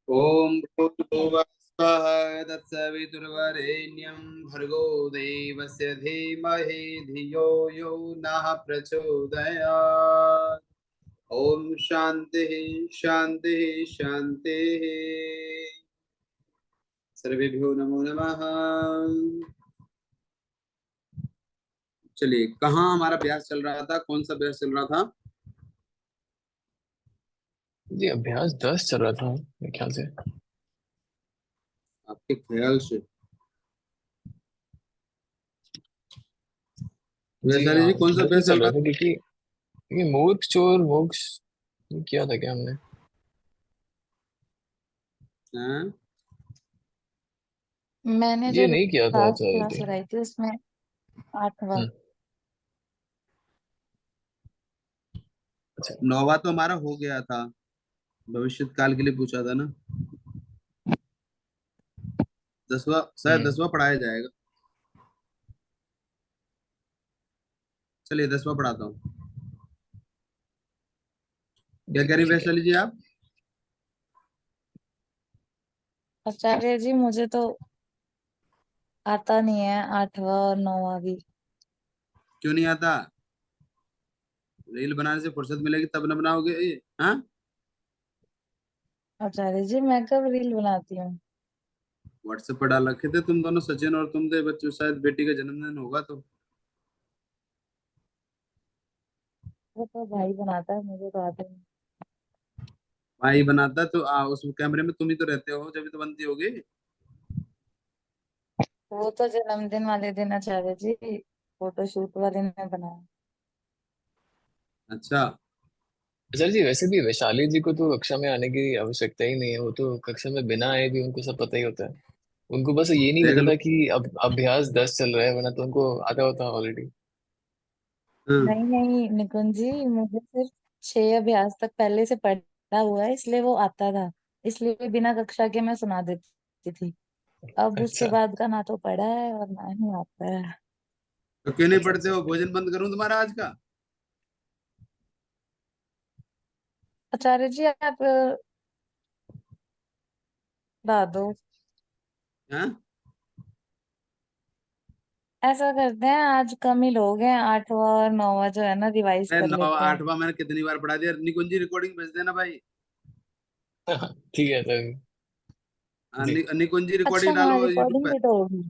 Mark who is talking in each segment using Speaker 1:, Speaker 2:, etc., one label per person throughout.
Speaker 1: ओम भूर्भुवः स्वः तत्सवितुर्वरेण्यं भर्गो देवस्य धीमहि धियो यो नः प्रचोदयात्। ओम शांति शांति शांति। सर्वेभ्यो नमो नमः। चलिए, कहाँ हमारा अभ्यास चल रहा था? कौन सा अभ्यास चल रहा था?
Speaker 2: जी अभ्यास 10 चल रहा था मेरे ख्याल से।
Speaker 1: आपके ख्याल से?
Speaker 2: जी
Speaker 1: वैशाली
Speaker 2: हाँ,
Speaker 1: जी, कौन सा
Speaker 2: 10 ही
Speaker 1: अभ्यास
Speaker 2: चल
Speaker 1: चल
Speaker 2: रहा
Speaker 1: रहा
Speaker 2: था क्योंकि मूर्ख चोर मोक्ष ये किया था क्या हमने?
Speaker 1: था? हाँ?
Speaker 3: मैंने जो
Speaker 2: ये नहीं किया था
Speaker 3: लास्ट
Speaker 2: आचार्य
Speaker 3: क्लास
Speaker 2: जी।
Speaker 3: लगाई थी उसमें 8वां।
Speaker 2: हम्म। अच्छा।
Speaker 1: 9वां तो हमारा हो गया था, भविष्य काल के लिए पूछा था ना। 10वां शायद
Speaker 2: हम्म।
Speaker 1: 10वां पढ़ाया जाएगा। चलिए 10वां पढ़ाता हूँ। क्या कह
Speaker 2: ठीक है
Speaker 1: रही
Speaker 2: ठीक है।
Speaker 1: वैशाली जी आप?
Speaker 3: आचार्य जी मुझे तो आता नहीं है 8वां और 9वां भी।
Speaker 1: क्यों नहीं आता? रील बनाने से फुर्सत मिलेगी तब न बनाओगे ये? हाँ?
Speaker 3: आचार्य जी मैं कब रील बनाती हूँ?
Speaker 1: व्हाट्सएप पर डाल रखे थे तुम दोनों, सचिन और तुम थे बच्चों, शायद बेटी का जन्मदिन होगा तो।
Speaker 3: वो तो भाई बनाता है, मुझे तो आता नहीं।
Speaker 1: भाई बनाता तो उस कैमरे में तुम ही तो रहते हो, जब भी तो बनती होगी।
Speaker 3: वो तो जन्मदिन वाले दिन आचार्य जी फोटोशूट वाले ने बनाया।
Speaker 1: अच्छा।
Speaker 2: आचार्य जी वैसे भी वैशाली जी को तो कक्षा में आने की आवश्यकता ही नहीं है, वो तो कक्षा में बिना आए भी उनको सब पता ही होता है। उनको बस ये नहीं
Speaker 1: देख
Speaker 2: पता
Speaker 1: लो।
Speaker 2: था कि अब अभ्यास 10 चल रहा है, वरना तो उनको आता होता ऑलरेडी।
Speaker 1: हाँ।
Speaker 3: नहीं नहीं निकुंज जी, मुझे सिर्फ 6 अभ्यास तक पहले से पढ़ा हुआ है, इसलिए वो आता था। इसलिए बिना कक्षा के मैं सुना देती थी। अब उसके
Speaker 2: अच्छा
Speaker 3: बाद का ना तो पढ़ा है और ना ही आता है।
Speaker 1: तो क्यों नहीं
Speaker 2: अच्छा
Speaker 1: पढ़ते
Speaker 2: अच्छा।
Speaker 1: हो? भोजन बंद करूं तुम्हारा आज का?
Speaker 3: आचार्य जी आप बता दो।
Speaker 1: हाँ?
Speaker 3: ऐसा करते हैं, आज कम ही लोग हैं, 8वां और 9वां जो है ना रिवाइज
Speaker 1: अरे
Speaker 3: कर
Speaker 1: 9
Speaker 3: लेते हैं।
Speaker 1: 8वां मैंने कितनी बार पढ़ा दिया। निकुंज जी रिकॉर्डिंग भेज देना भाई।
Speaker 2: ठीक है आचार्य जी।
Speaker 1: निकुंज जी
Speaker 3: अच्छा
Speaker 1: रिकॉर्डिंग
Speaker 3: हाँ,
Speaker 1: डालो यूट्यूब
Speaker 3: रिकॉर्डिंग
Speaker 1: पे।
Speaker 3: भी तो होगी।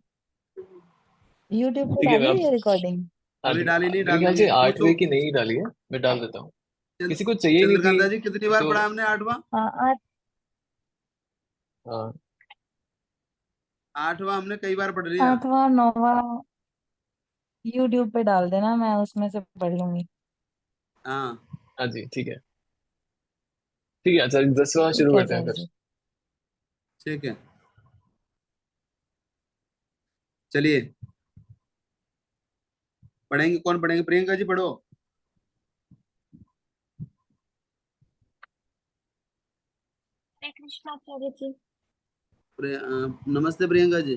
Speaker 3: यूट्यूब पे
Speaker 2: ठीक है मैं
Speaker 3: डाली
Speaker 2: अब
Speaker 3: हुई है रिकॉर्डिंग।
Speaker 2: हाँ
Speaker 1: अभी डाली नहीं,
Speaker 2: मेरे ख्याल
Speaker 1: डालनी
Speaker 2: से
Speaker 1: है, पूछो।
Speaker 2: 8वें की नहीं डाली है, मैं डाल देता हूँ। किसी को चाहिए नहीं थी
Speaker 1: चंद्रकांता जी, कितनी बार
Speaker 2: तो।
Speaker 1: पढ़ा हमने 8वां?
Speaker 3: हाँ
Speaker 2: हाँ
Speaker 1: 8वां हमने कई बार पढ़ लिया।
Speaker 3: 8वां 9वां यूट्यूब पे डाल देना, मैं उसमें से पढ़ लूंगी।
Speaker 1: हाँ।
Speaker 2: हाँ जी ठीक है आचार्य 10वां
Speaker 3: ठीक
Speaker 2: शुरू
Speaker 3: है
Speaker 2: करते हैं
Speaker 3: आचार्य
Speaker 2: फिर।
Speaker 3: जी।
Speaker 1: ठीक है, चलिए पढ़ेंगे। कौन पढ़ेंगे? प्रियंका जी पढ़ो।
Speaker 4: हरे कृष्णा आचार्य जी।
Speaker 1: नमस्ते प्रियंका जी।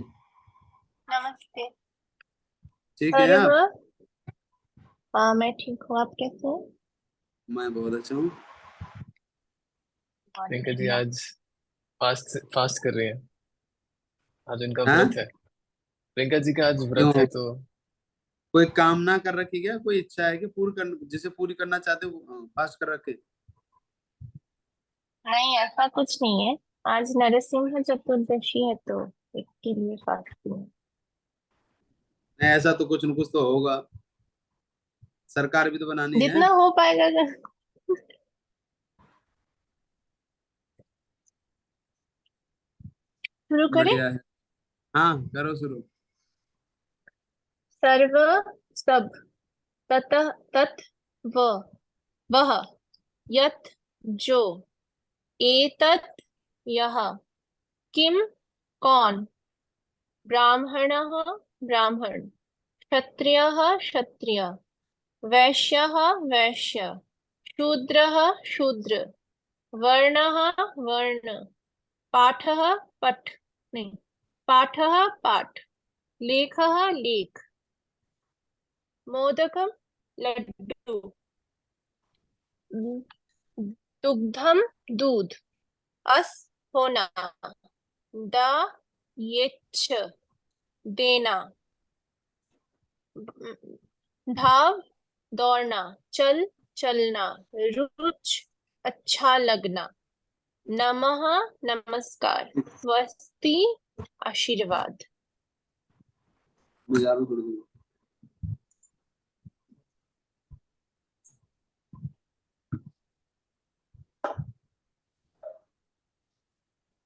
Speaker 4: नमस्ते।
Speaker 1: ठीक है
Speaker 4: सर्व।
Speaker 1: आप?
Speaker 4: मैं ठीक हूँ, आप कैसे हैं?
Speaker 1: मैं बहुत अच्छा हूँ।
Speaker 4: बहुत
Speaker 2: प्रियंका जी
Speaker 4: बढ़िया।
Speaker 2: आज फास्ट फास्ट कर रही हैं। आज उनका व्रत
Speaker 1: हाँ?
Speaker 2: है। प्रियंका जी का आज व्रत
Speaker 1: क्यों?
Speaker 2: है तो।
Speaker 1: कोई कामना कर रखी क्या? कोई इच्छा है कि पूरी कर, जिसे पूरी करना चाहते हो फास्ट कर रखे?
Speaker 4: नहीं, ऐसा कुछ नहीं है। आज नरसिंह चतुर्दशी है तो इसके लिए फास्टिंग है।
Speaker 1: नहीं, ऐसा तो कुछ न कुछ तो होगा, सरकार भी तो बनानी है।
Speaker 4: जितना हो पाएगा शुरू करें।
Speaker 1: बढ़िया है। हाँ, करो शुरू।
Speaker 4: सर्व। सब। ततः। तत्। व। वह। यत्। जो। एतत्। यह। किम। कौन। ब्राह्मणः। ब्राह्मण। क्षत्रियः क्षत्रिय। वैश्यः वैश्य। शूद्रः शूद्र। वर्णः वर्ण। पाठः। पठ। नहीं। पाठः पाठ। लेखः लेख। मोदकं। लड्डू। दुग्धम। दूध। अस। होना, द यच्छ देना, भाव दौड़ना, चल चलना, रुच अच्छा लगना, नमः नमस्कार, स्वस्ति आशीर्वाद।
Speaker 1: मुझे आलू थोड़ी दूर।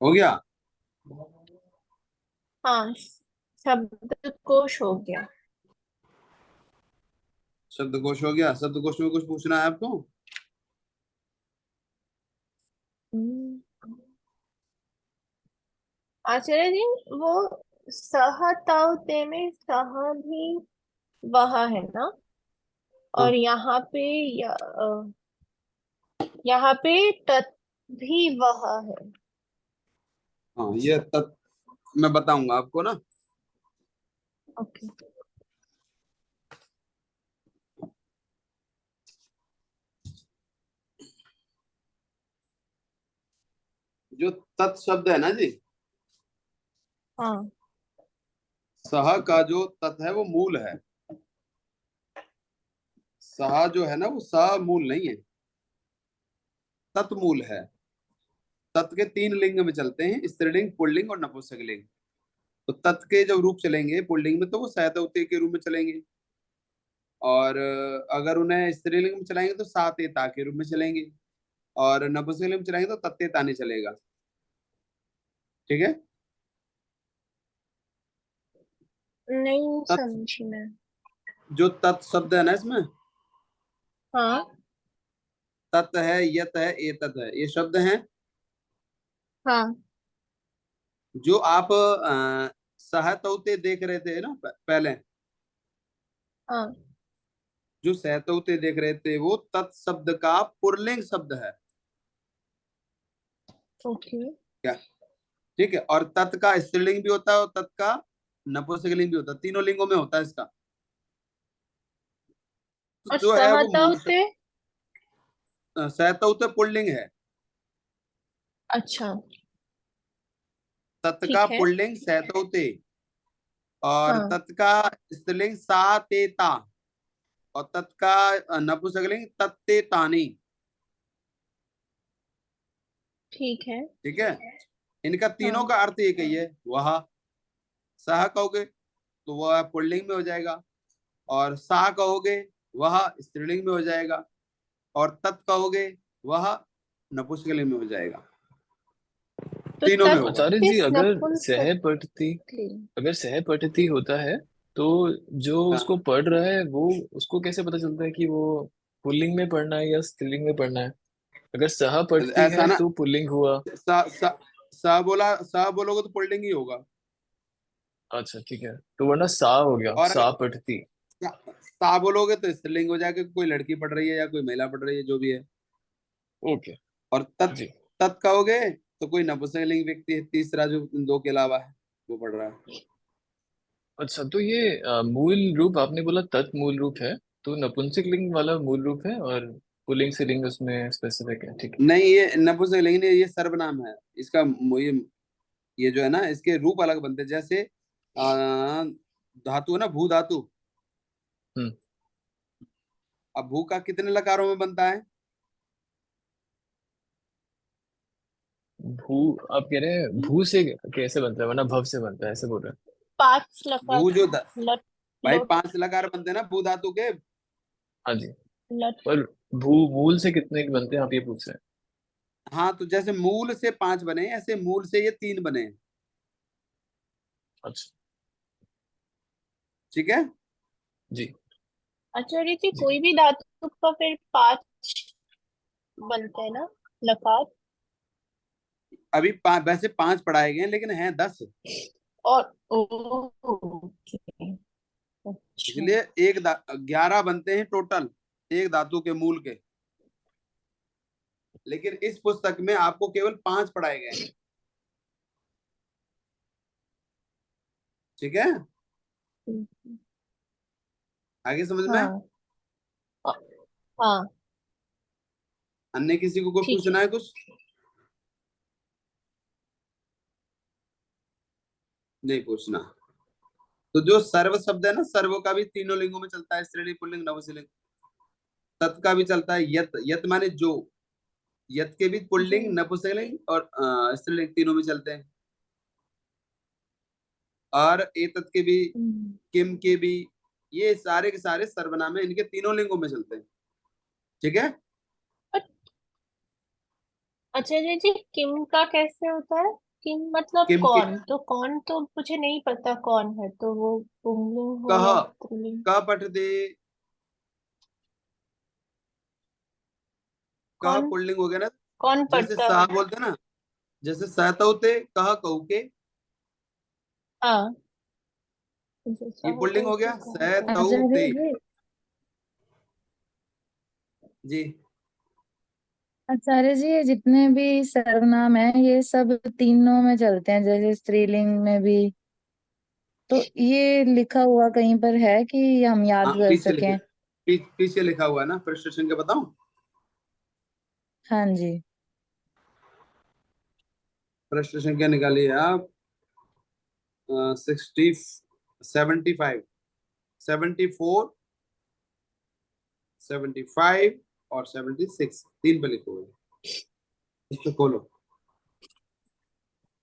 Speaker 1: हो गया?
Speaker 4: हाँ, शब्दकोश हो गया।
Speaker 1: शब्दकोश हो गया। शब्दकोश में कुछ पूछना है आपको?
Speaker 4: आचार्य जी, वो सहतावते में सह भी वह है ना,
Speaker 1: हाँ
Speaker 4: और यहाँ पे तत् भी वह है।
Speaker 1: हाँ, ये मैं बताऊंगा आपको ना।
Speaker 4: ओके।
Speaker 1: जो तत् शब्द है ना जी,
Speaker 4: हाँ।
Speaker 1: सह का जो तत् है वो मूल है। सह जो है ना वो सह मूल नहीं है, तत् मूल है। तत् के 3 लिंग में चलते हैं, स्त्रीलिंग, पुल्लिंग और नपुंसकलिंग। तो तत् के जब रूप चलेंगे पुल्लिंग में तो वो सहतवते के रूप में चलेंगे, और अगर उन्हें स्त्रीलिंग में चलाएंगे तो सातेता के रूप में चलेंगे, और नपुंसकलिंग में चलाएंगे तो तत्ते ताने चलेगा। ठीक है?
Speaker 4: नहीं
Speaker 1: तत्
Speaker 4: समझी मैं।
Speaker 1: जो तत् शब्द है ना इसमें,
Speaker 4: हाँ।
Speaker 1: तत् है, यत है, एतत् है, ये शब्द हैं
Speaker 4: हाँ।
Speaker 1: जो आप सहतौते देख रहे थे ना पहले।
Speaker 4: हाँ।
Speaker 1: जो सहतौते देख रहे थे वो तत् शब्द का पुल्लिंग शब्द है।
Speaker 4: ओके।
Speaker 1: क्या? ठीक है? और तत् का स्त्रीलिंग भी होता है और तत् का नपुंसकलिंग भी होता है, तीनों लिंगों में होता है इसका। तो
Speaker 4: और
Speaker 1: जो है वो मूल
Speaker 4: सहतावते।
Speaker 1: सहतौते पुल्लिंग है।
Speaker 4: अच्छा।
Speaker 1: तत् का
Speaker 4: ठीक है।
Speaker 1: पुल्लिंग सहतौते, और
Speaker 4: हाँ।
Speaker 1: तत् का स्त्रीलिंग सातेता, और तत् का नपुंसकलिंग तत्ते तानी।
Speaker 4: ठीक है।
Speaker 1: ठीक है? इनका तीनों
Speaker 4: हाँ।
Speaker 1: का अर्थ एक ही है। वह सह कहोगे तो वह पुल्लिंग में हो जाएगा, और सा कहोगे वह स्त्रीलिंग में हो जाएगा, और तत् कहोगे वह नपुंसकलिंग में हो जाएगा।
Speaker 4: तो
Speaker 1: तीनों में होगा।
Speaker 2: आचार्य जी,
Speaker 4: तत्किस नपुंसक।
Speaker 2: अगर सह पठती होता है तो जो
Speaker 1: हाँ,
Speaker 2: उसको पढ़ रहा है वो, उसको कैसे पता चलता है कि वो पुल्लिंग में पढ़ना है या स्त्रीलिंग में पढ़ना है? अगर सह पढ़ती
Speaker 1: ऐसा
Speaker 2: है
Speaker 1: ना,
Speaker 2: तो पुल्लिंग हुआ।
Speaker 1: सा सा सा बोला, सा बोलोगे तो पुल्लिंग ही होगा।
Speaker 2: अच्छा ठीक है, तो वरना सा हो गया,
Speaker 1: और
Speaker 2: सा
Speaker 1: अगर
Speaker 2: पठती।
Speaker 1: सा बोलोगे तो स्त्रीलिंग हो जाएगा, कोई लड़की पढ़ रही है या कोई महिला पढ़ रही है, जो भी है।
Speaker 2: ओके।
Speaker 1: और तत्
Speaker 2: जी।
Speaker 1: तत् कहोगे तो कोई नपुंसकलिंग व्यक्ति है, तीसरा जो इन दो के अलावा है वो पढ़ रहा है।
Speaker 2: अच्छा, तो ये मूल रूप आपने बोला तत् मूल रूप है, तो नपुंसक लिंग वाला मूल रूप है और पुल्लिंग से लिंग उसमें स्पेसिफिक है, ठीक है।
Speaker 1: नहीं, ये नपुंसकलिंग नहीं, ये सर्वनाम है इसका। ये जो है ना, इसके रूप अलग बनते हैं। जैसे धातु है ना, भू धातु।
Speaker 2: हम्म।
Speaker 1: अब भू का कितने लकारों में बनता है?
Speaker 2: भू, आप कह रहे हैं भू से कैसे बनता है, वरना भव से बनता है ऐसे बोल रहे हैं?
Speaker 4: 5 लकार।
Speaker 1: भू जो
Speaker 4: लट
Speaker 1: भाई
Speaker 4: लोट
Speaker 1: 5 लकार बनते हैं ना भू धातु के।
Speaker 2: हाँ जी।
Speaker 4: लट।
Speaker 2: पर भू मूल से कितने के बनते हैं आप ये पूछ रहे हैं?
Speaker 1: हाँ, तो जैसे मूल से 5 बने, ऐसे मूल से ये 3 बने।
Speaker 2: अच्छा।
Speaker 1: ठीक है?
Speaker 2: जी।
Speaker 4: आचार्य जी,
Speaker 2: जी।
Speaker 4: कोई भी धातु का फिर 5 बनते हैं ना, लकार।
Speaker 1: अभी वैसे 5 पढ़ाए गए हैं, लेकिन हैं 10।
Speaker 4: और ओके। अच्छा।
Speaker 1: इसलिए 11 बनते हैं टोटल, एक धातु के मूल के। लेकिन इस पुस्तक में आपको केवल 5 पढ़ाए गए हैं। ठीक है? आगे समझ में?
Speaker 4: हाँ। हाँ।
Speaker 1: अन्य किसी को कोई
Speaker 4: ठीक है।
Speaker 1: पूछना है कुछ? नहीं पूछना। तो जो सर्व शब्द है ना, सर्व का भी तीनों लिंगों में चलता है, स्त्रीलिंग पुल्लिंग नपुंसकलिंग। तत् का भी चलता है, यत, यत माने जो, यत के भी
Speaker 4: जो।
Speaker 1: पुल्लिंग नपुंसकलिंग और स्त्रीलिंग तीनों में चलते हैं। और एतत् के भी,
Speaker 4: हम्म।
Speaker 1: किम के भी, ये सारे के सारे सर्वनाम है, इनके तीनों लिंगों में चलते हैं। ठीक है।
Speaker 4: आचार्य जी, किम का कैसे होता है? किम मतलब
Speaker 1: किम के,
Speaker 4: कौन? तो कौन तो मुझे नहीं पता कौन है, तो वो पुंगलिंग हो
Speaker 1: कह,
Speaker 4: या स्त्रीलिंग?
Speaker 1: क पठ दे, कह
Speaker 4: कौन?
Speaker 1: पुल्लिंग हो गया ना।
Speaker 4: कौन
Speaker 1: जैसे
Speaker 4: पढ़ता
Speaker 1: सा
Speaker 4: है?
Speaker 1: बोलते हैं ना, जैसे सहतौते, कह कहू के,
Speaker 4: हाँ, जैसा
Speaker 1: ये
Speaker 4: होता
Speaker 1: पुल्लिंग
Speaker 4: है
Speaker 1: हो
Speaker 4: उसे
Speaker 1: गया,
Speaker 4: कहा कहूँ।
Speaker 3: आचार्य
Speaker 1: सहतौते।
Speaker 3: जी,
Speaker 1: जी।
Speaker 3: आचार्य जी, ये जितने भी सर्वनाम हैं ये सब तीनों में चलते हैं, जैसे स्त्रीलिंग में भी। तो ये लिखा हुआ कहीं पर है कि हम
Speaker 1: हाँ
Speaker 3: याद कर
Speaker 1: पीछे लिखे,
Speaker 3: सकें?
Speaker 1: पीछे लिखा हुआ है ना, पृष्ठ संख्या बताऊं?
Speaker 3: हाँ जी।
Speaker 1: पृष्ठ संख्या निकालिए आप। 60, 75, 74, 75 और 76, तीन पे लिखे हुए हैं। इसको खोलो।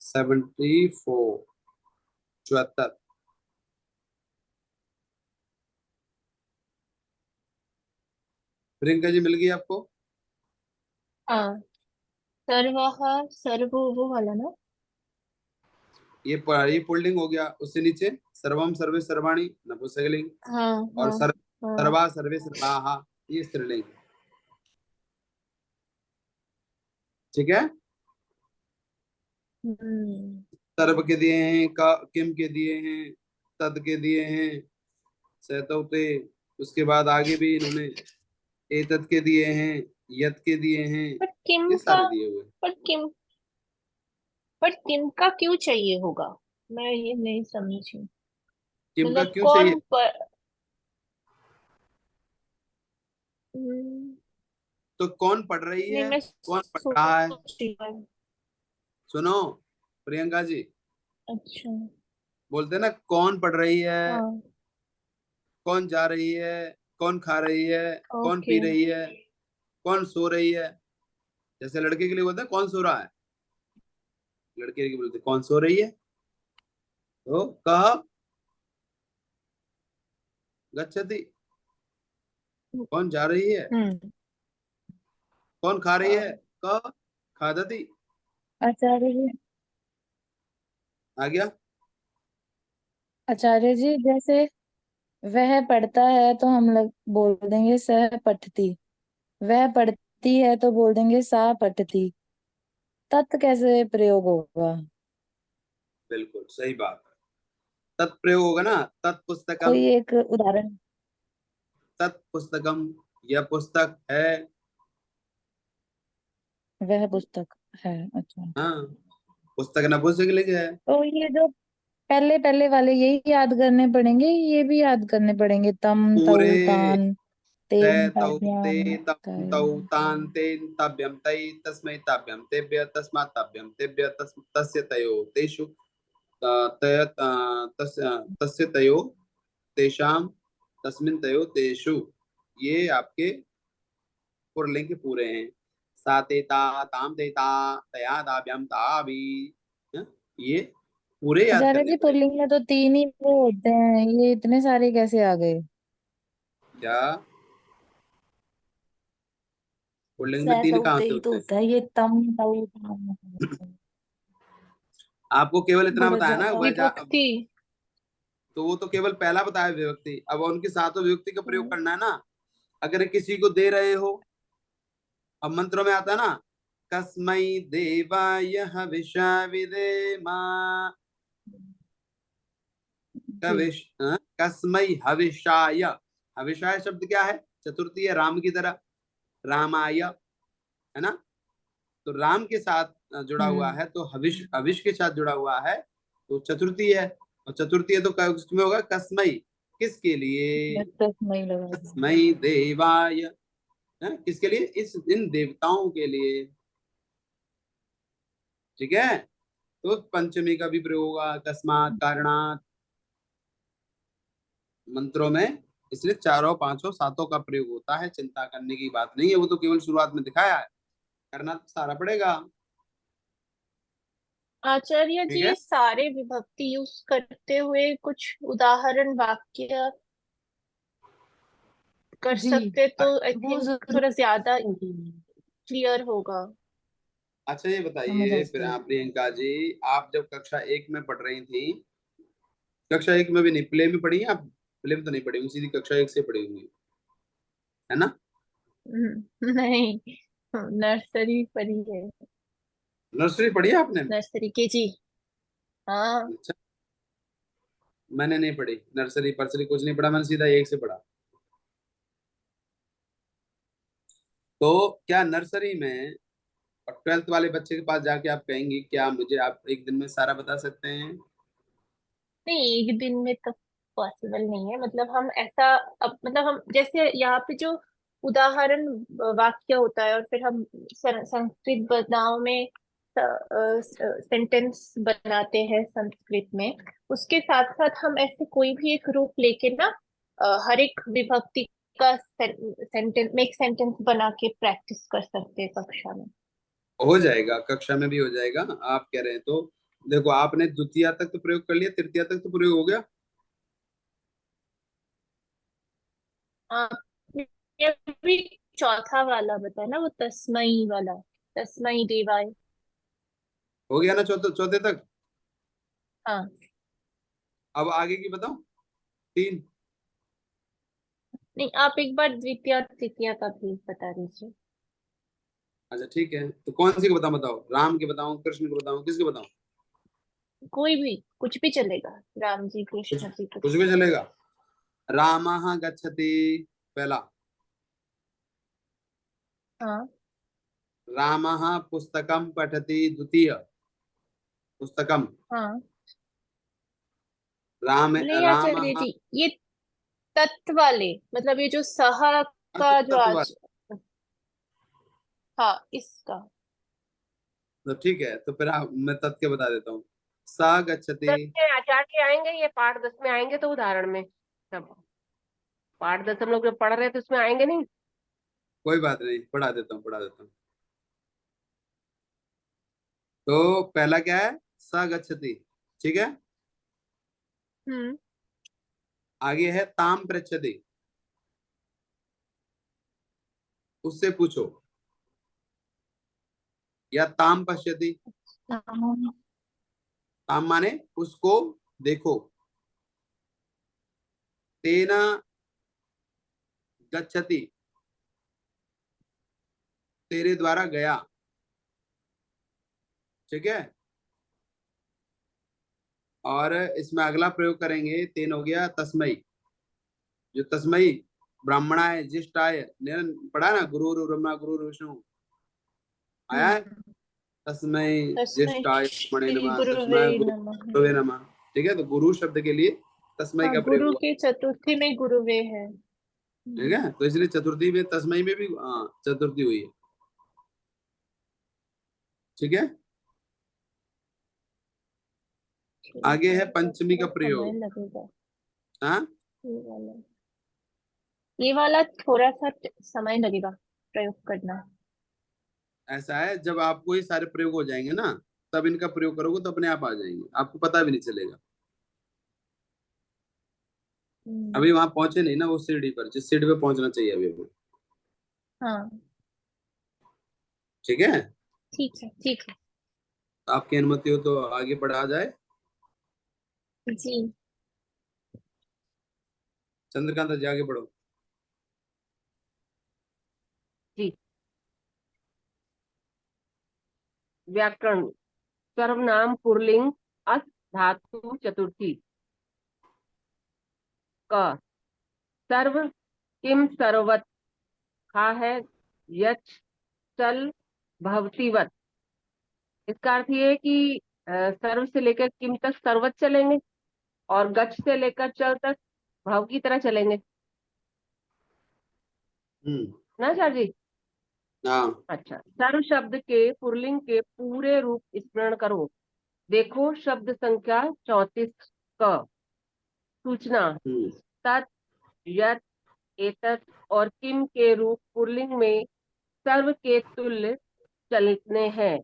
Speaker 1: 74, 74। प्रियंका जी मिल गई आपको?
Speaker 4: हाँ, सर्वः, सर्वो वो वाला ना?
Speaker 1: ये पुल्लिंग हो गया। उससे नीचे सर्वम सर्वे सर्वाणी नपुंसकलिंग,
Speaker 4: हाँ
Speaker 1: और
Speaker 4: हाँ हाँ।
Speaker 1: सर्वा सर्वे सर्वाहा ये स्त्रीलिंग। ठीक है।
Speaker 4: हम्म।
Speaker 1: सर्व के दिए हैं, का किम के दिए हैं, तद के दिए हैं, सहतौते, उसके बाद आगे भी इन्होंने एतद के दिए हैं, यत के दिए हैं,
Speaker 4: पर किम
Speaker 1: ये
Speaker 4: का,
Speaker 1: सारे दिए हुए हैं।
Speaker 4: पर किम, पर किम का क्यों चाहिए होगा? मैं ये नहीं समझी।
Speaker 1: किम का
Speaker 4: मतलब
Speaker 1: क्यों चाहिए?
Speaker 4: कौन पर? हम्म,
Speaker 1: तो कौन पढ़ रही
Speaker 4: नहीं,
Speaker 1: है,
Speaker 4: मैं
Speaker 1: कौन पढ़ रहा है?
Speaker 4: सोच रही हूँ।
Speaker 1: सुनो प्रियंका जी,
Speaker 4: अच्छा।
Speaker 1: बोलते हैं ना कौन पढ़ रही है,
Speaker 4: हाँ।
Speaker 1: कौन जा रही है, कौन खा रही है, कौन
Speaker 4: ओके।
Speaker 1: पी रही है, कौन सो रही है। जैसे लड़के के लिए बोलते हैं कौन सो रहा है, लड़के के लिए बोलते हैं कौन सो रही है। तो कह गच्छति, कौन जा रही है,
Speaker 4: हम्म।
Speaker 1: कौन खा रही है,
Speaker 4: हाँ।
Speaker 1: कह खादति।
Speaker 3: आचार्य जी,
Speaker 1: आ गया।
Speaker 3: आचार्य जी, जैसे वह पढ़ता है तो हम लोग बोल देंगे सह पठती। वह पढ़ती है तो बोल देंगे सा पठती। तत् कैसे प्रयोग होगा?
Speaker 1: बिल्कुल सही बात है। तत्प्रयोग होगा ना, तत्पुस्तकम,
Speaker 3: कोई एक उदाहरण?
Speaker 1: तत्पुस्तकम, यह पुस्तक है।
Speaker 3: वह पुस्तक है, अच्छा।
Speaker 1: हाँ, पुस्तक नपुंसकलिंग है।
Speaker 3: तो ये जो पहले पहले वाले यही याद करने पड़ेंगे, ये भी याद करने पड़ेंगे? तम
Speaker 1: पूरे,
Speaker 3: तऊ तान
Speaker 1: ते
Speaker 3: तेन
Speaker 1: तौ ते
Speaker 3: ताभ्याम
Speaker 1: तं तौ
Speaker 3: तयोर।
Speaker 1: तान् तेन ताभ्यं तै तस्मै ताभ्यं तेभ्य तस्मात् ताभ्यं तेभ्य तस्य तयो तेषु तस्य तस्य तयो तेषां तस्मिन् तयो तेषु, ये आपके पुरलिंग के पूरे हैं। सा तेता ताम तेता तया दाभ्यं ताभि। हाँ, ये पूरे याद
Speaker 3: आचार्य
Speaker 1: करने
Speaker 3: जी,
Speaker 1: पड़ेंगे।
Speaker 3: पुल्लिंग में तो तीन ही वो होते हैं, ये इतने सारे कैसे आ गए?
Speaker 1: क्या पुरलिंग में
Speaker 3: सह
Speaker 1: तीन कहाँ
Speaker 3: सऊते
Speaker 1: से
Speaker 3: ही तो
Speaker 1: होते हैं?
Speaker 3: होता है ये, तम तऊ ताम।
Speaker 1: आपको केवल इतना
Speaker 3: बढ़
Speaker 1: बताया ना,
Speaker 3: जाता।
Speaker 1: वह
Speaker 4: विभक्ति।
Speaker 1: तो वो तो केवल पहला बताया विभक्ति। अब उनकी सातों विभक्ति का प्रयोग
Speaker 4: हम्म।
Speaker 1: करना है ना। अगर किसी को दे रहे हो, अब मंत्रों में आता है ना, कस्मै देवाय हविषा विधेमा,
Speaker 3: जी।
Speaker 1: कस्मै हविषाय। हविषाय शब्द क्या है? चतुर्थी है, राम की तरह, रामाय, है ना। तो राम के साथ जुड़ा हुआ
Speaker 3: हम्म।
Speaker 1: है, तो हविष, हविष के साथ जुड़ा हुआ है, तो चतुर्थी है। और चतुर्थी है तो उसमें होगा कस्मै, किसके लिए?
Speaker 3: नहीं लगा।
Speaker 1: तस्मै देवाय, है किसके लिए? इस इन देवताओं के लिए। ठीक है। तो पंचमी का भी प्रयोग होगा, अकस्मात, कारणात, मंत्रों में। इसलिए चारों पांचों सातों का प्रयोग होता है, चिंता करने की बात नहीं है। वो तो केवल शुरुआत में दिखाया है, करना तो सारा पड़ेगा।
Speaker 4: आचार्य
Speaker 1: ठीक है।
Speaker 4: जी, सारे विभक्ति यूज करते हुए कुछ उदाहरण वाक्य कर
Speaker 3: जी
Speaker 4: सकते तो आई
Speaker 3: वो
Speaker 4: थिंक
Speaker 3: जरूर
Speaker 4: थोड़ा ज्यादा
Speaker 3: होगी।
Speaker 4: क्लियर होगा।
Speaker 1: अच्छा ये
Speaker 3: समझ
Speaker 1: बताइए फिर
Speaker 3: आती है।
Speaker 1: प्रियंका जी, आप जब कक्षा एक में पढ़ रही थी, कक्षा एक में भी नहीं, प्ले में पढ़ी हैं आप? प्ले में तो नहीं पढ़ी होंगी, सीधी कक्षा एक से पढ़ी होंगी, है ना?
Speaker 4: नहीं, नर्सरी पढ़ी है।
Speaker 1: नर्सरी पढ़ी है आपने?
Speaker 4: नर्सरी के जी। हाँ।
Speaker 1: अच्छा, मैंने नहीं पढ़ी नर्सरी पर्सरी, कुछ नहीं पढ़ा, मैंने सीधा एक से पढ़ा। तो क्या नर्सरी में और ट्वेल्थ वाले बच्चे के पास जाके आप कहेंगे क्या मुझे आप एक दिन में सारा बता सकते हैं?
Speaker 4: नहीं, एक दिन में तो पॉसिबल नहीं है। मतलब हम ऐसा, अब मतलब हम जैसे यहाँ पे जो उदाहरण वाक्य होता है और फिर हम संस्कृत बदलाव में सेंटेंस बनाते हैं संस्कृत में, उसके साथ साथ हम ऐसे कोई भी एक रूप लेके ना हर एक विभक्ति का सेंटेंस में एक सेंटेंस बना के प्रैक्टिस कर सकते हैं कक्षा में।
Speaker 1: हो जाएगा, कक्षा में भी हो जाएगा, आप कह रहे हैं तो। देखो आपने द्वितीय तक तो प्रयोग कर लिया, तृतीय तक तो प्रयोग हो गया।
Speaker 4: आपने अभी चौथा वाला बताया ना, वो तस्मई वाला, तस्मई देवाय।
Speaker 1: हो गया ना चौथे चौथे तक?
Speaker 4: हाँ।
Speaker 1: अब आगे की बताओ, तीन।
Speaker 4: नहीं, आप एक बार द्वितीय और तृतीय का भी बता दीजिए।
Speaker 1: अच्छा ठीक है, तो कौन सी के बताऊं? बताओ, राम के बताऊं, कृष्ण के बताऊं, किसके बताऊं?
Speaker 4: कोई भी, कुछ भी चलेगा। राम जी,
Speaker 1: कुछ
Speaker 4: कृष्ण जी,
Speaker 1: कुछ
Speaker 4: कुछ
Speaker 1: भी
Speaker 4: भी।
Speaker 1: चलेगा। रामः गच्छति, पहला।
Speaker 4: हाँ।
Speaker 1: रामः पुस्तकं पठति, द्वितीय। पुस्तकम।
Speaker 4: हाँ।
Speaker 1: राम
Speaker 4: नहीं आचार्य
Speaker 1: रामः।
Speaker 4: जी, ये तत्व वाले, मतलब ये जो सह
Speaker 1: अच्छा
Speaker 4: का जो
Speaker 1: तत्व।
Speaker 4: आज। हाँ, इसका।
Speaker 1: तो ठीक है, तो फिर मैं तत्व बता देता हूँ। सा गच्छति।
Speaker 5: दस में आचार्य आएंगे, ये पाठ 10 में आएंगे तो उदाहरण में सब। पाठ 10 हम लोग जब पढ़ रहे हैं तो उसमें आएंगे नहीं।
Speaker 1: कोई बात नहीं, पढ़ा देता हूँ, पढ़ा देता हूँ। तो पहला क्या है? सा गच्छति, ठीक है।
Speaker 4: हम्म।
Speaker 1: आगे है ताम पृच्छति, उससे पूछो। या ताम पश्यति।
Speaker 3: हाँ।
Speaker 1: ताम माने उसको देखो। तेना गच्छति, तेरे द्वारा गया, ठीक है। और इसमें अगला प्रयोग करेंगे, तेन हो गया तस्मई। जो तस्मई ब्राह्मणाय ज्येष्ठाय, पढ़ा ना, गुरु ब्रह्मा गुरु विष्णु, आया है।
Speaker 4: हम्म।
Speaker 1: तस्मै
Speaker 4: तस्मै
Speaker 1: ज्येष्ठाय ब्रह्मणे
Speaker 4: श्री
Speaker 1: नमः,
Speaker 4: गुरुवे
Speaker 1: तस्मै गुरु
Speaker 4: नमः।
Speaker 1: गुरुवे नमः। ठीक है, तो गुरु शब्द के लिए तस्मै
Speaker 4: हाँ,
Speaker 1: का प्रयोग
Speaker 4: गुरु
Speaker 1: हुआ।
Speaker 4: के चतुर्थी में गुरुवे है।
Speaker 1: ठीक है, तो इसलिए चतुर्थी में तस्मै में भी चतुर्थी हुई है। ठीक है।
Speaker 4: ठीक
Speaker 1: आगे
Speaker 4: है,
Speaker 1: है
Speaker 4: तो
Speaker 1: पंचमी का
Speaker 4: थोड़ा समय
Speaker 1: प्रयोग।
Speaker 4: लगेगा।
Speaker 1: हाँ,
Speaker 4: ये वाला, ये वाला थोड़ा सा समय लगेगा प्रयोग करना।
Speaker 1: ऐसा है, जब आपको ये सारे प्रयोग हो जाएंगे ना, तब इनका प्रयोग करोगे तो अपने आप आ जाएंगे, आपको पता भी नहीं चलेगा।
Speaker 4: हम्म।
Speaker 1: अभी वहां पहुंचे नहीं ना, वो सीढ़ी पर, जिस सीढ़ी पे पहुंचना चाहिए अभी वो।
Speaker 4: हाँ।
Speaker 1: ठीक है,
Speaker 4: ठीक है, ठीक है।
Speaker 1: तो आपकी अनुमति हो तो आगे बढ़ा जाए।
Speaker 4: जी।
Speaker 1: चंद्रकांत जी आगे बढ़ो।
Speaker 5: जी। व्याकरण। सर्वनाम पुल्लिंग अस धातु चतुर्थी। क सर्व किम सर्वत। खा है यच चल भवतीवत। इसका अर्थ ये है कि सर्व से लेकर किम तक सर्वत चलेंगे, और गच्छ से लेकर चल तक भव की तरह चलेंगे
Speaker 1: हम्म।
Speaker 5: ना सर जी।
Speaker 1: हाँ।
Speaker 5: अच्छा, सर्व शब्द के पुल्लिंग के पूरे रूप स्मरण करो। देखो शब्द संख्या 34 क। सूचना। तत्, यत्, एतत् और किम के रूप पुल्लिंग में सर्व के तुल्य चलने हैं।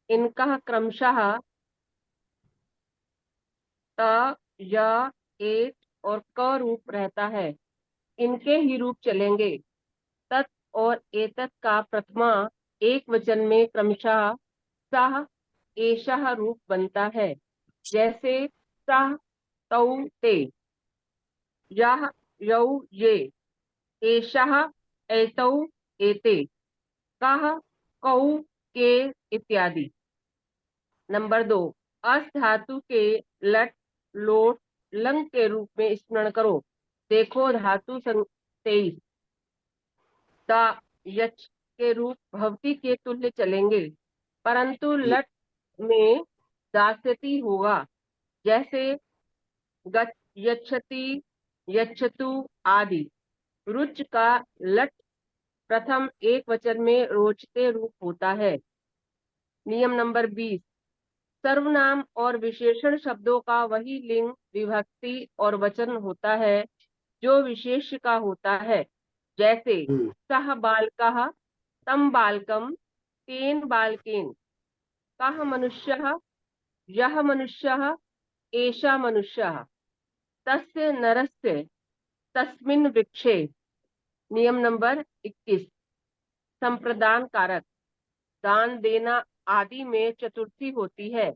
Speaker 5: इनका क्रमशः त, य, एत और क रूप रहता है। इनके ही रूप चलेंगे। तत् और एतत् का प्रथमा एक वचन में क्रमशः सह, एषः रूप बनता है। जैसे सह, तौ, ते, यह, यौ, ये, एषः, एतौ, एते, कः, कौ, के इत्यादि। नंबर 2, अस धातु के लट, लोट, लंग के रूप में स्मरण करो। देखो धातु 23। द, यच के रूप भवती के तुल्य चलेंगे, परंतु लट में दास्यति होगा। जैसे गच्छ, यच्छति, यच्छतु आदि। रुच का लट प्रथम एक वचन में रोचते रूप होता है। नियम नंबर 20, सर्वनाम और विशेषण शब्दों का वही लिंग, विभक्ति और वचन होता है जो विशेष्य का होता है। जैसे सह बालकः, तं बालकं, तेन बालकेन, कः मनुष्यः, यः मनुष्यः, एषा मनुष्यः, तस्य नरस्य, तस्मिन् वृक्षे। नियम नंबर 21, संप्रदान कारक। दान देना आदि में चतुर्थी होती है।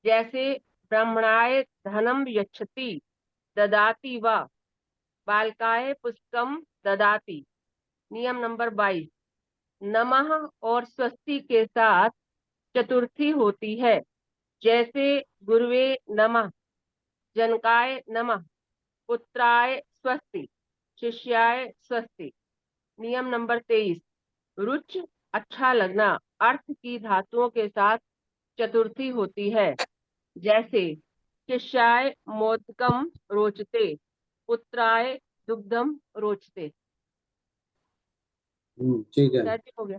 Speaker 5: जैसे ब्राह्मणाय धनम यच्छति, ददाति व, बालकाय पुस्तकम ददाति। नियम नंबर 22, नमः और स्वस्ति के साथ चतुर्थी होती है। जैसे गुरुवे नमः, जनकाय नमः, पुत्राय स्वस्ति, शिष्याय स्वस्ति। नियम नंबर 23, रुच अच्छा लगना अर्थ की धातुओं के साथ चतुर्थी होती है। जैसे शिष्याय मोदकम रोचते, पुत्राय दुग्धम रोचते।
Speaker 1: ठीक है।
Speaker 5: ठीक हो गया।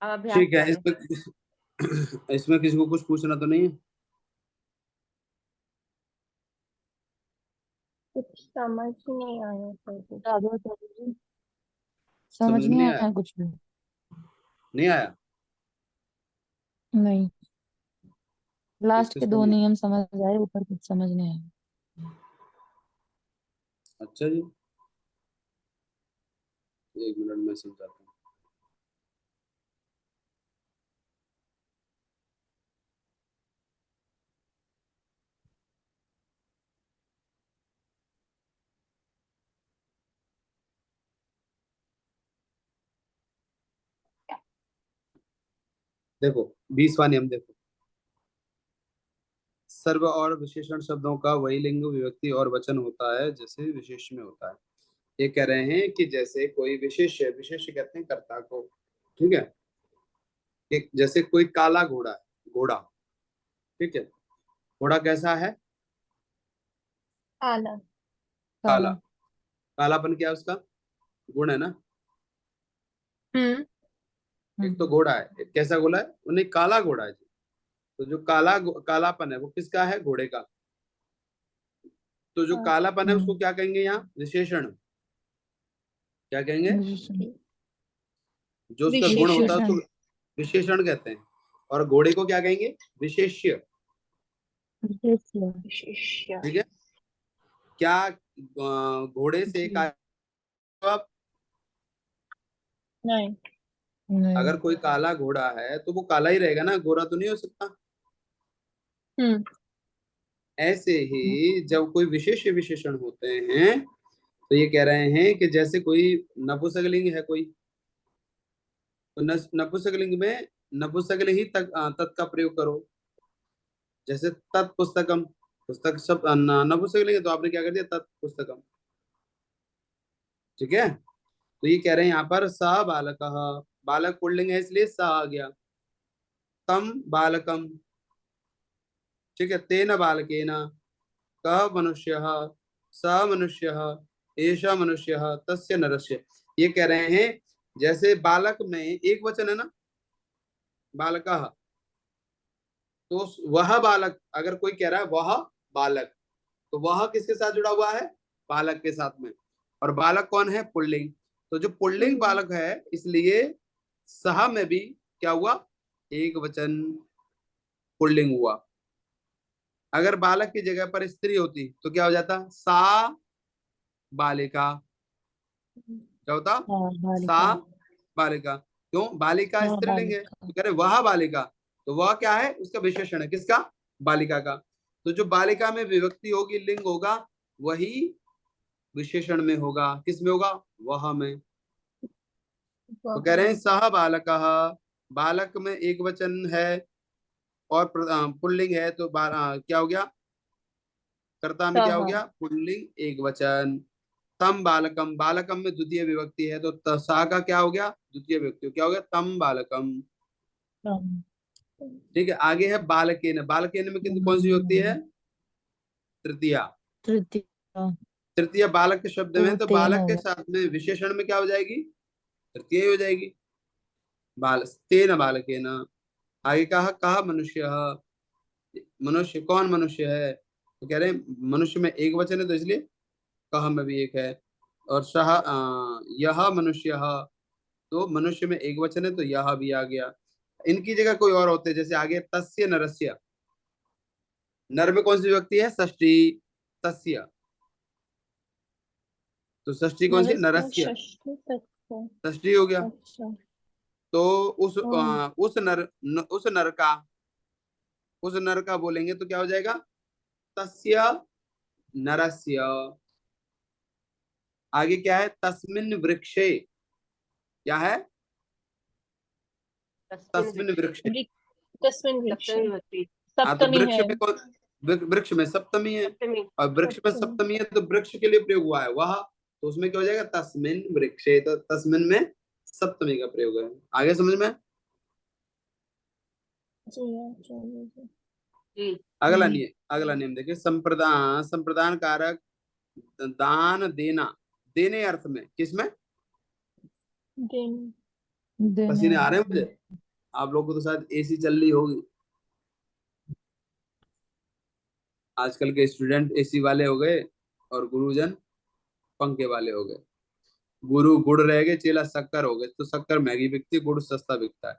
Speaker 5: अब अभ्यास
Speaker 1: ठीक है।
Speaker 5: कर लो।
Speaker 1: इसमें किसी को कुछ पूछना तो नहीं है?
Speaker 4: कुछ समझ नहीं आया सर कुछ।
Speaker 3: समझ
Speaker 1: में
Speaker 3: नहीं
Speaker 1: नहीं
Speaker 3: आया कुछ भी।
Speaker 1: नहीं आया?
Speaker 3: नहीं, लास्ट के
Speaker 1: किसको
Speaker 3: 2
Speaker 1: नहीं?
Speaker 3: नियम समझ आए, ऊपर कुछ समझ नहीं आया।
Speaker 1: अच्छा जी, 1 मिनट में समझाता हूँ। देखो 20वां नियम देखो। सर्व और विशेषण शब्दों का वही लिंग, विभक्ति और वचन होता है जैसे विशेष में होता है। ये कह रहे हैं कि जैसे कोई विशेष, विशेष कहते हैं कर्ता को, ठीक है। कि जैसे कोई काला घोड़ा है, घोड़ा, ठीक है। घोड़ा कैसा है?
Speaker 4: काला।
Speaker 1: काला।
Speaker 3: काला।
Speaker 1: कालापन क्या है उसका? गुण है ना।
Speaker 4: हम्म।
Speaker 1: एक तो घोड़ा है, एक कैसा घोड़ा है? वो नहीं, काला घोड़ा है जी। तो जो कालापन है वो किसका है? घोड़े का। तो जो
Speaker 4: हाँ।
Speaker 1: कालापन है उसको क्या कहेंगे यहाँ? विशेषण। क्या कहेंगे? जो उसका गुण होता है उसको
Speaker 3: विशेषण।
Speaker 1: विशेषण कहते हैं। और घोड़े को क्या कहेंगे? विशेष्य।
Speaker 3: विशेष्य।
Speaker 4: शिष्य।
Speaker 1: ठीक है। क्या घोड़े से एक
Speaker 3: जी।
Speaker 1: आप,
Speaker 4: नहीं।
Speaker 3: नहीं।
Speaker 1: अगर कोई काला घोड़ा है तो वो काला ही रहेगा ना, गोरा तो नहीं हो सकता।
Speaker 4: हम्म।
Speaker 1: ऐसे ही जब कोई विशेष विशेषण होते हैं तो ये कह रहे हैं कि जैसे कोई नपुंसकलिंग है कोई, तो नपुंसकलिंग में नपुंसकलिंग ही तत् का प्रयोग करो। जैसे तत्पुस्तकम, पुस्तक सब नपुंसकलिंग है तो आपने क्या कर दिया? तत्पुस्तकम। ठीक है। तो ये कह रहे हैं यहाँ पर स बालक, बालक पुल्लिंग है इसलिए स आ गया। तम बालकम, ठीक है। तेन बालकेन, क मनुष्य, स मनुष्य, एषा मनुष्य, तस्य नरस्य। ये कह रहे हैं जैसे बालक में एक वचन है ना, बालकः, तो वह बालक, अगर कोई कह रहा है वह बालक, तो वह किसके साथ जुड़ा हुआ है? बालक के साथ में। और बालक कौन है? पुल्लिंग। तो जो पुल्लिंग बालक है, इसलिए सह में भी क्या हुआ? एक वचन पुल्लिंग हुआ। अगर बालक की जगह पर स्त्री होती तो क्या हो जाता? सा बालिका। क्या होता?
Speaker 3: हाँ
Speaker 1: सा
Speaker 3: बालिका।
Speaker 1: बालिका। क्यों? बालिका
Speaker 3: हाँ
Speaker 1: स्त्रीलिंग है,
Speaker 3: बालिका।
Speaker 1: तो कह रहे वह बालिका, तो वह क्या है? उसका विशेषण है, किसका? बालिका का। तो जो बालिका में विभक्ति होगी, लिंग होगा, वही विशेषण में होगा। किस में होगा? वह में। तो कह रहे हैं सह बालक, बालक में एक वचन है और पुल्लिंग है, तो क्या हो गया? कर्ता में क्या हो
Speaker 4: सह।
Speaker 1: गया? पुल्लिंग एक वचन। तम बालकम, बालकम में द्वितीय विभक्ति है, तो सा का क्या हो गया? द्वितीय विभक्ति, क्या हो गया? तम बालकम।
Speaker 3: हाँ।
Speaker 1: ठीक है, आगे है बालकेन। बालकेन में कितनी कौन सी विभक्ति है? तृतीया।
Speaker 3: तृतीया।
Speaker 1: तृतीय बालक के शब्द
Speaker 3: तो
Speaker 1: में,
Speaker 3: वो
Speaker 1: तो
Speaker 3: तेन
Speaker 1: बालक के
Speaker 3: होगा।
Speaker 1: साथ में विशेषण में क्या हो जाएगी? तृतीय ही हो जाएगी। बाल तेन बालकेन। आगे कहा मनुष्य। मनुष्य कौन मनुष्य है? तो कह रहे हैं मनुष्य में एक वचन है, तो इसलिए कहा में भी एक है। और यह मनुष्य, तो मनुष्य में एक वचन है, तो यह भी आ गया। इनकी जगह कोई और होते, जैसे आगे तस्य नरस्य। नर में कौन सी विभक्ति है? षष्ठी। तस्य, तो षष्ठी कौन सी?
Speaker 4: नरस्य
Speaker 1: नरस्य।
Speaker 4: षष्ठी तस्य।
Speaker 1: षष्ठी हो गया।
Speaker 4: अच्छा।
Speaker 1: तो उस
Speaker 4: हाँ।
Speaker 1: उस नर का बोलेंगे तो क्या हो जाएगा? तस्य नरस्य। आगे क्या है? तस्मिन वृक्षे। क्या है?
Speaker 5: तस्मिन्
Speaker 1: तस्मिन
Speaker 5: वृक्षे।
Speaker 1: वृक्षे।
Speaker 4: तस्मिन् वृक्षे।
Speaker 5: सप्तमी विभक्ति।
Speaker 1: हाँ, तो
Speaker 4: सप्तमी
Speaker 1: वृक्ष
Speaker 4: है।
Speaker 1: में कौन? वृक्ष में सप्तमी है,
Speaker 5: सप्तमी।
Speaker 1: और वृक्ष में
Speaker 4: सप्तमी।
Speaker 1: सप्तमी है, तो वृक्ष के लिए प्रयोग हुआ है वह, तो उसमें क्या हो जाएगा? तस्मिन वृक्षे। तो तस्मिन में सप्तमी का प्रयोग है। आगे समझ में?
Speaker 4: जी अच्छा जी।
Speaker 5: जी।
Speaker 1: अगला नियम देखिए, संप्रदान कारक दान देना। देने अर्थ में, किसमें?
Speaker 4: दिन।
Speaker 3: देने
Speaker 1: पसीने आ रहे हैं
Speaker 3: अर्थ में।
Speaker 1: मुझे। आप लोगों को तो शायद एसी चल रही होगी। आजकल के स्टूडेंट एसी वाले हो गए, और गुरुजन पंखे वाले हो गए। गुरु गुड़ रह गए, चेला शक्कर हो गए। तो शक्कर महंगी बिकती, गुड़ सस्ता बिकता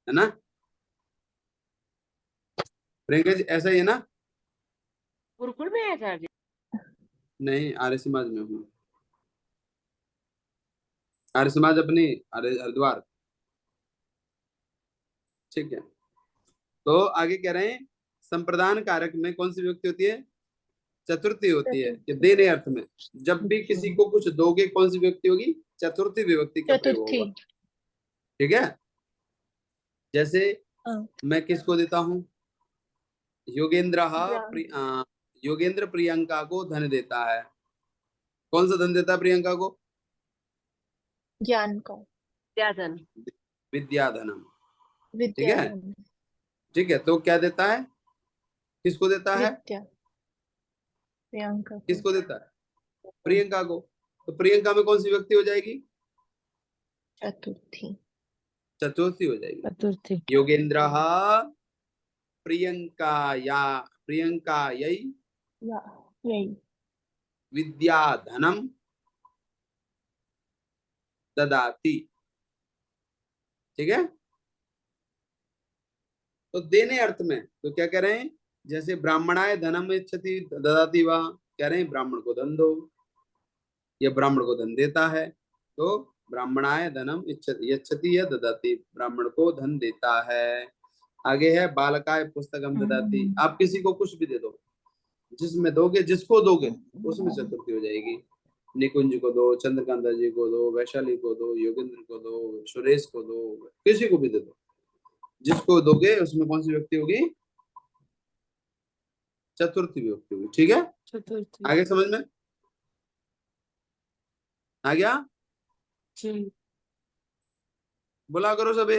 Speaker 1: है ना? प्रियंका जी, ऐसा ही है ना?
Speaker 5: गुरुकुल में है आचार्य।
Speaker 1: नहीं, आर्य समाज में हूँ। आर्य समाज अपनी हरिद्वार। ठीक है, तो आगे कह रहे हैं संप्रदान कारक में कौन सी विभक्ति होती है? चतुर्थी होती है, कि
Speaker 4: चतुर्थी।
Speaker 1: देने अर्थ में। जब भी किसी को कुछ दोगे, कौन सी विभक्ति होगी? चतुर्थी विभक्ति का प्रयोग
Speaker 4: चतुर्थी।
Speaker 1: होगा। ठीक है, जैसे
Speaker 4: हाँ।
Speaker 1: मैं किसको देता हूँ? योगेंद्र
Speaker 4: ज्ञान।
Speaker 1: योगेंद्र प्रियंका को धन देता है। कौन सा धन देता है प्रियंका को?
Speaker 4: ज्ञान का।
Speaker 5: विद्याधन।
Speaker 1: विद्याधनम। ठीक है,
Speaker 4: विद्याधन।
Speaker 1: ठीक है, तो क्या देता है? किसको देता है?
Speaker 4: विद्या। प्रियंका को।
Speaker 1: किसको देता है? प्रियंका को। तो प्रियंका में कौन सी व्यक्ति हो जाएगी?
Speaker 4: चतुर्थी।
Speaker 1: चतुर्थी हो जाएगी।
Speaker 3: चतुर्थी।
Speaker 1: योगेंद्र प्रियंका या प्रियंका यही
Speaker 4: या यही।
Speaker 1: विद्याधनम ददाती। ठीक है, तो देने अर्थ में तो क्या कह रहे हैं? जैसे ब्राह्मणाय धनम इच्छति ददाति वा, कह रहे हैं ब्राह्मण को धन दो, या ब्राह्मण को धन देता है। तो ब्राह्मणाय धनम इच्छति, यच्छति या ददाति, ब्राह्मण को धन देता है। आगे है बालकाय पुस्तकम ददाति। आप किसी को कुछ भी दे दो, जिसमें दोगे, जिसको दोगे, उसमें चतुर्थी हो जाएगी। निकुंज को दो, चंद्रकांता जी को दो, वैशाली को दो, योगेंद्र को दो, सुरेश को दो, किसी को भी दे दो, जिसको दोगे उसमें कौन सी व्यक्ति होगी? चतुर्थी विभक्ति होगी। ठीक है,
Speaker 3: चतुर्थी।
Speaker 1: आगे समझ में आ गया?
Speaker 3: जी।
Speaker 1: बोला करो सबे।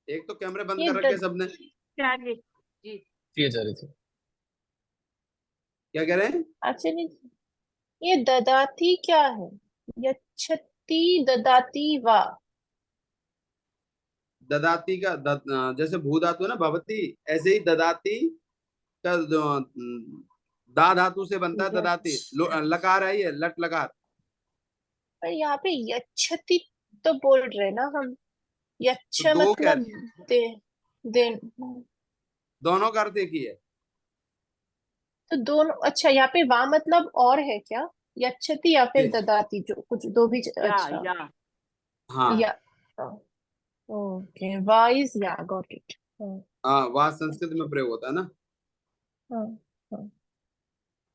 Speaker 1: एक तो कैमरे बंद
Speaker 4: ये
Speaker 1: कर रखे सबने।
Speaker 5: आचार्य जी।
Speaker 2: किए जा रहे थे।
Speaker 1: क्या कह रहे हैं?
Speaker 4: आचार्य जी, ये ददाती क्या है? यच्छति ददाती वा।
Speaker 1: ददाती का जैसे भू धातु है ना भवती, ऐसे ही ददाती का दा धातु से बनता है ददाती। लकार है ये, लट लकार।
Speaker 4: पर यहाँ पे यच्छति तो बोल रहे ना हम, यच्छ
Speaker 1: तो दो कह
Speaker 4: मतलब
Speaker 1: रही है,
Speaker 4: दे दे
Speaker 1: दोनों का अर्थ एक ही है।
Speaker 4: तो दोनों, अच्छा यहाँ पे वा मतलब और है क्या, यच्छति या फिर
Speaker 1: ये-
Speaker 4: ददाती, जो कुछ दो भी,
Speaker 5: या
Speaker 4: अच्छा
Speaker 5: या
Speaker 1: हाँ
Speaker 4: या, ओके, वा इज या, गॉट इट।
Speaker 1: हाँ, वह संस्कृत में प्रयोग होता है ना।
Speaker 4: हाँ हाँ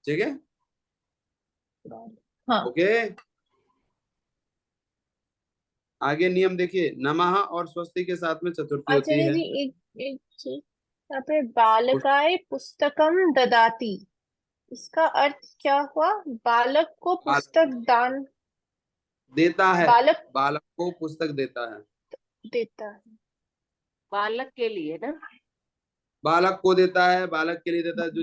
Speaker 1: ठीक है,
Speaker 4: हाँ।
Speaker 1: ओके। आगे नियम देखिए, नमः और स्वस्ति के साथ में चतुर्थी होती
Speaker 4: आचार्य
Speaker 1: है।
Speaker 4: जी एक एक चीज, यहाँ पे बालकाय पुस्तकम ददाती, इसका अर्थ क्या हुआ? बालक को
Speaker 1: बालक
Speaker 4: पुस्तक दान,
Speaker 1: देता है,
Speaker 4: बालक
Speaker 1: बालक को पुस्तक देता है,
Speaker 4: देता है।
Speaker 5: बालक के लिए ना।
Speaker 1: बालक को देता है, बालक के लिए देता है, जो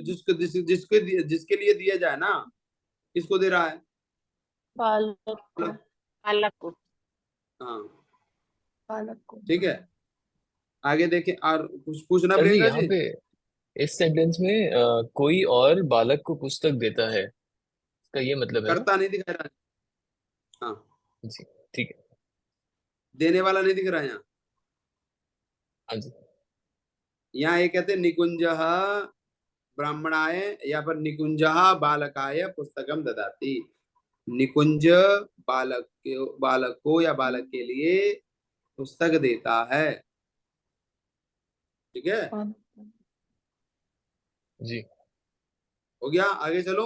Speaker 1: जिसके लिए दिया जाए ना, किसको दे रहा है?
Speaker 4: बालक को,
Speaker 1: बालक।
Speaker 5: बालक को।
Speaker 1: हाँ
Speaker 4: बालक को।
Speaker 1: ठीक है। आगे देखिए, और कुछ पूछना
Speaker 2: सर जी
Speaker 1: प्रियंका
Speaker 2: यहाँ
Speaker 1: जी?
Speaker 2: पे इस सेंटेंस में कोई और बालक को पुस्तक देता है, इसका ये मतलब है ना?
Speaker 1: करता नहीं दिख रहा है। हाँ,
Speaker 2: जी, ठीक है।
Speaker 1: देने वाला नहीं दिख रहा है यहाँ।
Speaker 2: हाँ जी।
Speaker 1: यहाँ ये कहते हैं निकुंज ब्राह्मणाय, या पर निकुंज बालकाय पुस्तकम ददाती। निकुंज बालक को या बालक के लिए पुस्तक देता है। ठीक है,
Speaker 2: जी
Speaker 1: हो गया। आगे चलो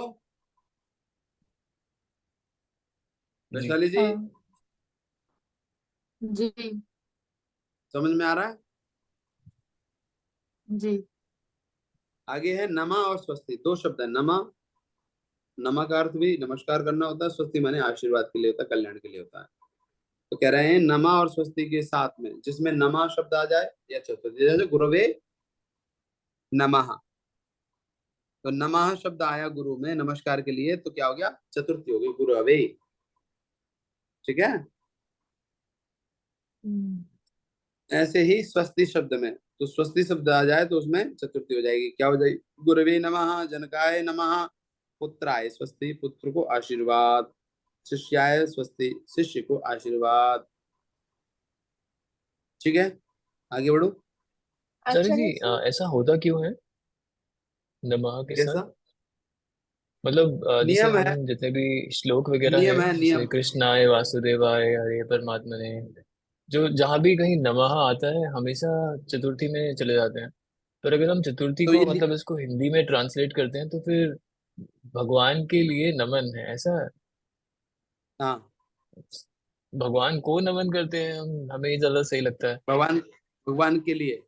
Speaker 2: जी।
Speaker 1: वैशाली जी,
Speaker 3: हाँ जी
Speaker 1: समझ में आ रहा है?
Speaker 3: जी।
Speaker 1: आगे है नमा और स्वस्ति, दो शब्द है। नमा, नमा का अर्थ भी नमस्कार करना होता है, स्वस्ति माने आशीर्वाद के लिए होता है, कल्याण के लिए होता है। तो कह रहे हैं नमा और स्वस्ति के साथ में, जिसमें नमा शब्द आ जाए या चतुर्थी, जैसे गुरवे नमः, तो नमः शब्द आया गुरु में नमस्कार के लिए, तो क्या हो गया? चतुर्थी हो गई, गुरवे। ठीक है।
Speaker 3: हम्म,
Speaker 1: ऐसे ही स्वस्ति शब्द में, तो स्वस्ति शब्द आ जाए तो उसमें चतुर्थी हो जाएगी। क्या हो जाएगी? गुरवे नमः, जनकाय नमः, पुत्राय स्वस्ति, पुत्र को आशीर्वाद, शिष्याय स्वस्ति, शिष्य को आशीर्वाद। ठीक है, आगे बढ़ो।
Speaker 2: सर जी
Speaker 4: आचार्य जी,
Speaker 2: ऐसा होता क्यों है नमः के साथ?
Speaker 1: कैसा
Speaker 2: मतलब जैसे
Speaker 1: नियम
Speaker 2: हम
Speaker 1: है?
Speaker 2: जितने भी श्लोक वगैरह है,
Speaker 1: नियम है,
Speaker 2: जैसे
Speaker 1: नियम।
Speaker 2: कृष्णाय वासुदेवाय हरे परमात्मने, जो जहाँ भी कहीं नमः आता है हमेशा चतुर्थी में चले जाते हैं। पर अगर हम चतुर्थी
Speaker 1: तो
Speaker 2: को
Speaker 1: ये
Speaker 2: मतलब इसको हिंदी में ट्रांसलेट करते हैं तो फिर भगवान के लिए नमन है, ऐसा है?
Speaker 1: हाँ,
Speaker 2: भगवान को नमन करते हैं हम, हमें ये ज्यादा सही लगता है।
Speaker 1: भगवान, भगवान के लिए।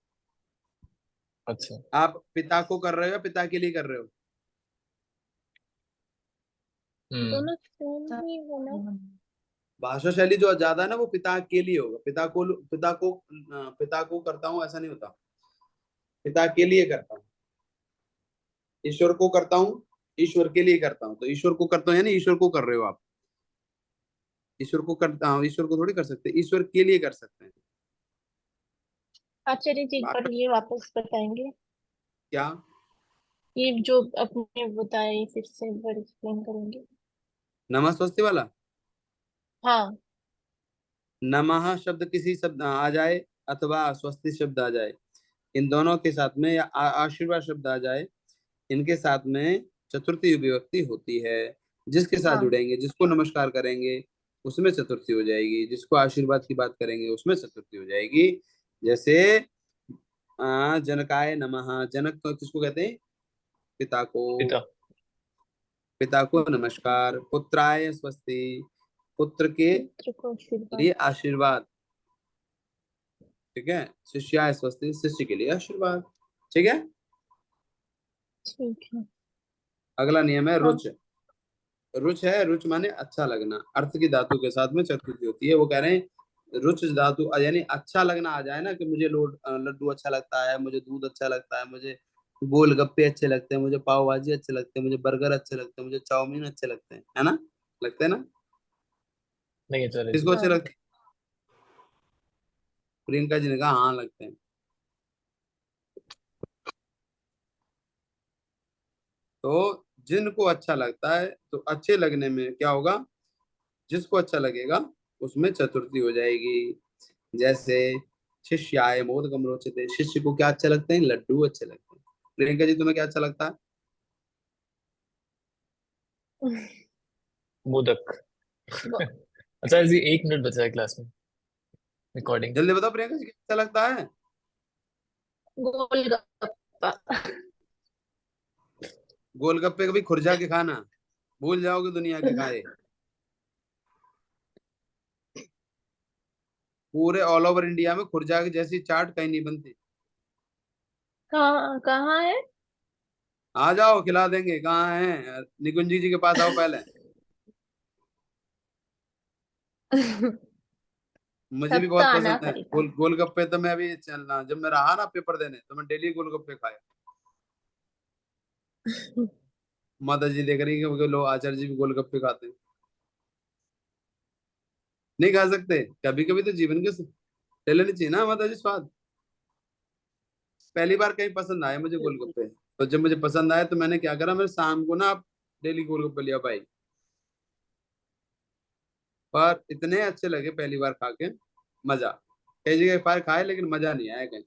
Speaker 2: अच्छा।
Speaker 1: आप पिता को कर रहे हो या पिता के लिए कर रहे हो?
Speaker 2: हम्म।
Speaker 4: दोनों सेम ही है ना?
Speaker 1: भाषा शैली जो ज्यादा है ना, वो पिता के लिए होगा। पिता को करता हूँ ऐसा नहीं होता, पिता के लिए करता हूँ। ईश्वर को करता हूँ, ईश्वर के लिए करता हूँ। तो ईश्वर को करता हूँ यानी ईश्वर को कर रहे हो आप। ईश्वर को करता हूँ, ईश्वर को थोड़ी कर सकते, ईश्वर के लिए कर सकते हैं।
Speaker 4: आचार्य जी एक बार ये वापस बताएंगे,
Speaker 1: क्या?
Speaker 4: ये जो आपने बताया, ये फिर से एक बार एक्सप्लेन करेंगे?
Speaker 1: नमः स्वस्ति वाला।
Speaker 4: हाँ।
Speaker 1: नमः शब्द किसी शब्द आ जाए अथवा स्वस्ति शब्द आ जाए, इन दोनों के साथ में, या आशीर्वाद शब्द आ जाए, इनके साथ में चतुर्थी विभक्ति होती है। जिसके साथ
Speaker 4: हाँ
Speaker 1: जुड़ेंगे, जिसको नमस्कार करेंगे, उसमें चतुर्थी हो जाएगी। जिसको आशीर्वाद की बात करेंगे, उसमें चतुर्थी हो जाएगी। जैसे जनकाय नमः, जनक तो किसको कहते हैं? पिता को।
Speaker 2: पिता।
Speaker 1: पिता को नमस्कार। पुत्राय स्वस्ति, पुत्र के
Speaker 4: पुत्र को आशीर्वाद।
Speaker 1: लिए आशीर्वाद। ठीक है। शिष्याय स्वस्ति, शिष्य के लिए आशीर्वाद। ठीक है।
Speaker 4: ठीक है।
Speaker 1: अगला नियम है
Speaker 4: हाँ।
Speaker 1: रुच। रुच है, रुच माने अच्छा लगना, अर्थ की धातु के साथ में चतुर्थी होती है। वो कह रहे हैं रुच धातु यानी अच्छा लगना आ जाए ना, कि मुझे लड्डू अच्छा लगता है, मुझे दूध अच्छा लगता है, मुझे गोलगप्पे अच्छे लगते हैं, मुझे पाव भाजी अच्छे लगते हैं, मुझे बर्गर अच्छे लगते हैं, मुझे चाउमीन अच्छे लगते हैं, है ना? लगते हैं ना?
Speaker 2: नहीं है, चले जी।
Speaker 1: किसको अच्छे
Speaker 4: हाँ
Speaker 1: लगते प्रियंका जी ने कहा हाँ लगते हैं। तो जिनको अच्छा लगता है तो अच्छे लगने में क्या होगा, जिसको अच्छा लगेगा उसमें चतुर्थी हो जाएगी। जैसे शिष्याय मोदकम रोचते, शिष्य को क्या अच्छा लगते हैं, लड्डू अच्छे लगते हैं। प्रियंका जी तुम्हें क्या अच्छा लगता है?
Speaker 2: मोदक। अच्छा जी, 1 मिनट बचा है क्लास में रिकॉर्डिंग।
Speaker 1: जल्दी बताओ प्रियंका जी क्या अच्छा लगता है?
Speaker 4: गोलगप्पा।
Speaker 1: गोलगप्पे कभी खुरजा के खाना, भूल जाओगे दुनिया के खाए। पूरे ऑल ओवर इंडिया में खुरजा की जैसी चाट कहीं नहीं बनती।
Speaker 4: कहाँ कहाँ है?
Speaker 1: आ जाओ खिला देंगे, कहाँ है, निकुंज जी के पास आओ पहले। मुझे भी
Speaker 4: तब तो
Speaker 1: बहुत
Speaker 4: आना
Speaker 1: पसंद है
Speaker 4: पड़ेगा।
Speaker 1: गोलगप्पे। तो मैं अभी चलना, जब मैं रहा ना पेपर देने तो मैं डेली गोलगप्पे खाया। माता जी देख रही है कि लो आचार्य जी भी गोलगप्पे खाते हैं। नहीं खा सकते, कभी कभी तो जीवन के ले लेनी चाहिए ना माता जी स्वाद। पहली बार कहीं पसंद आए मुझे गोलगप्पे, तो जब मुझे पसंद आए तो मैंने क्या करा, मैं शाम को ना डेली गोलगप्पे लिया भाई। पर इतने अच्छे लगे पहली बार खा के, मजा। कई जगह फायर खाए लेकिन मजा नहीं आया कहीं।